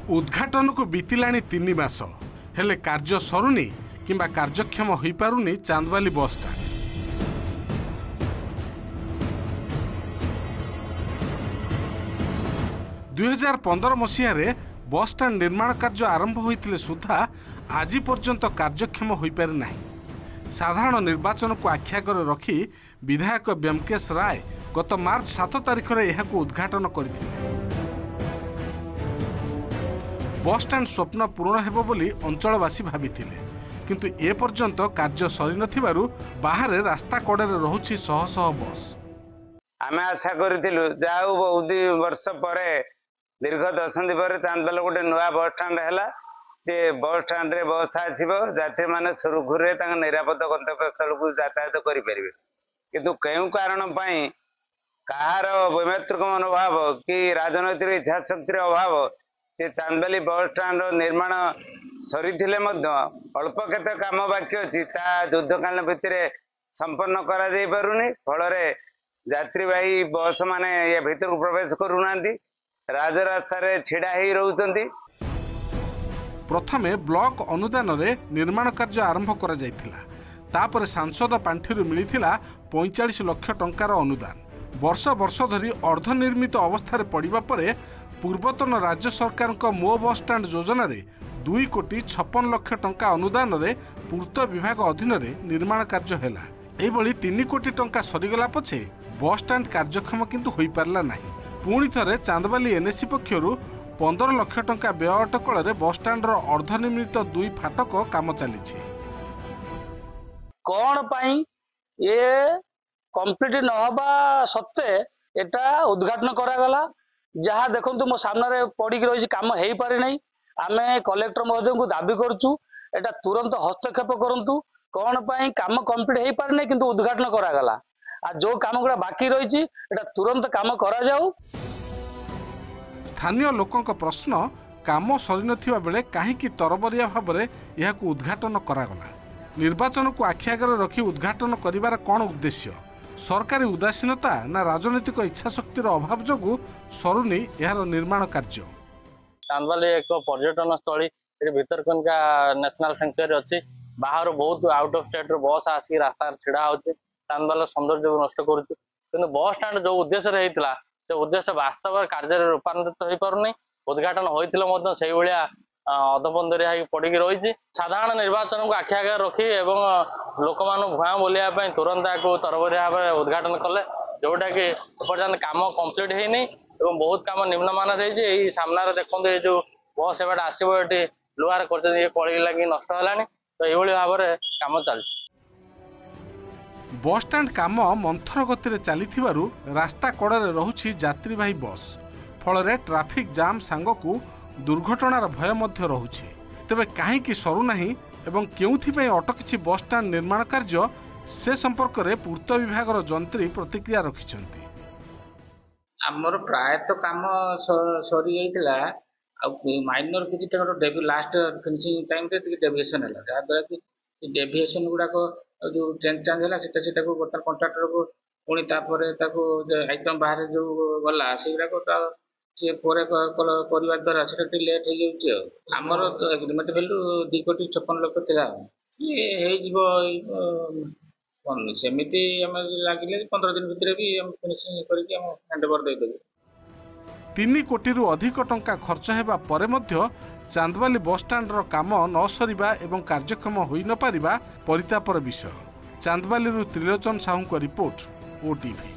उद्घाटन को बीतिलाणी 3 मास हेले कार्य सरुनी किंबा कार्यक्षम हो पारुनी चांदवाली बस स्टाण्ड। दुई 2015 मसीह बस स्टाण्ड निर्माण कार्य आरंभ होइतिले सुधा आज पर्यंत कार्यक्षम हो पारि नाही। साधारण निर्वाचन को आख्यागर रखी विधायक ब्योमकेश राय गत मार्च 7 तारिख में यह उद्घाटन करथिले। बस स्टाण्ड स्वप्न पूरण हेबो बोली अंचलवासी भाबिथिले, किंतु ए पर्यंत कार्य सरी नथिबारु बाहर रास्ता कड़े रहुछि शह शह बस। आमे आशा करिथिलु जाऊ बहुत वर्ष परे दीर्घ दशंधि पर चांदवाल गोटे नुआ बस स्टाण्ड हैला। जे बस स्टाण्ड रे बस आसीबो यात्री माने सुरखुरे तांग निरापद गंतव्य स्थल को यातायात करि परिबे, किंतु केउ कारण पई कहार वैमात्रिक मनोभाव कि राजनैतिक इच्छा शक्तिर अभाव से चांदवाली बस स्टाण्ड निर्माण सरी अल्प केते काम बाकी अच्छी युद्धकालीन भित्तिरे संपन्न करा जाई पारुनी। फल यात्रीवाही बस माने ये भीतर को प्रवेश करूना राजरास्ता रे छिड़ा ही रहउतंती। प्रथमे ब्लॉक अनुदान रे निर्माण कार्य आरंभ करा जायतिला। तापर सांसद पांठिरु मिलिथिला 45 लाख टंकार अनुदान। वर्ष वर्ष धरी अर्धनिर्मित अवस्था रे पड़िबा परे पूर्वतन राज्य सरकार मो बस स्टाण्ड योजना रे 2,56 लाख टंका अनुदान रे पूर्त विभाग अधीन रे निर्माण कार्य हैला। एभली 3 कोटी टंका सरीगला पछे बस स्टाण्ड कार्यक्षम किंतु होई पारला नाही। पुणी थरे चांदवाली एनएसी पक्षरु 15 लाख टंका व्यय अटकल रे बस स्टाण्ड रो अर्धनिर्मित 2 फाटक काम चलीछि। कोन पई ये कंप्लीट न होबा सत्ते एटा उद्घाटन करा गला। जहाँ देखो मो सामने पड़ी रही काम हो पारि नहीं। आमे कलेक्टर महोदय को दाबी करूँ एटा तुरंत हस्तक्षेप करंतु। कौन पाई काम कंप्लीट हो पारि नहीं किंतु उद्घाटन करा गला। आ जो काम गुड़ा बाकी रही एटा तुरंत काम करा जाऊ। स्थानीय लोकों का प्रश्न काम सरी नथिबा बेले काहेकि तरबरिया भाव में यह उद्घाटन करागला। निर्वाचन को आखिआगर रखी उद्घाटन करिवार कौन उद्देश्य? सरकारी उदासीनता ना राजनीतिक इच्छा शक्तिर अभाव जोगु सरुनी यार निर्माण कार्य। चांदवाली एक पर्यटन स्थली भितरकनिका नेशनल सेंचुरी अच्छी। बाहर बहुत आउट ऑफ स्टेट बस आसिक रास्ता छिड़ा होची। चांदवाल सौंदर्य नष्ट करुच्ची। किंतु बस स्टाण्ड जो उद्देश्य होता से उद्देश्य वास्तव कार्य रूपांतरित हो पारुनी। उद्घाटन होता से अधबंधरिया पड़ी रही। साधारण निर्वाचन को आखि आगे रखी एवं लोक मान भुआ बोलिया तुरंत तरबरिया भाव में उद्घाटन कले, जोटा कि पर्यटन काम कंप्लीट होनी एवं बहुत काम निम्नमान रही। सामने देखते ये जो बस एवं आसो ये लुहार कर कड़ी लगी नष्ट है। तो ये भाव में काम चल बस स्टाण्ड काम मंथर गति चली रास्ता कड़े रहुछि यात्रीवाही बस। फल ट्राफिक जाम सांगकू दुर्घटनार भय मध्य रहुछि। तेबे काहेकि सरू नाही एवं केउथिपई अटकिछि बस स्टाण्ड निर्माण कार्य से संपर्क में पूर्त विभाग जंत्री प्रतिक्रिया रखिछन्ति। आमर प्राय तो काम सरी जाइतिला। माइनर किसी लास्ट फिनिशिंग टाइम रे डेविएशन है जहाँद्वारा कि डेविएशन गुड़ाक जो चेंज चांज है से कंट्राक्टर को पुणी आइटम बाहर जो गला से परिवार द्वारा से लेट हो आमर एग्रीमेंट वैल्यू 2,56 लाख था। सेमती लगे 15 दिन भितर भी फिनिशिंग करके हैंडओवर देदेबू। 3 कोटी अधिक टंका खर्च हेबा परे मध्य चांदवाली बस स्टाण्ड रो काम न सरिबा एवं कार्यक्षम होई न पारिबा परितापर विषय। चांदवाली त्रिलोचन साहू को रिपोर्ट, ओटीवी।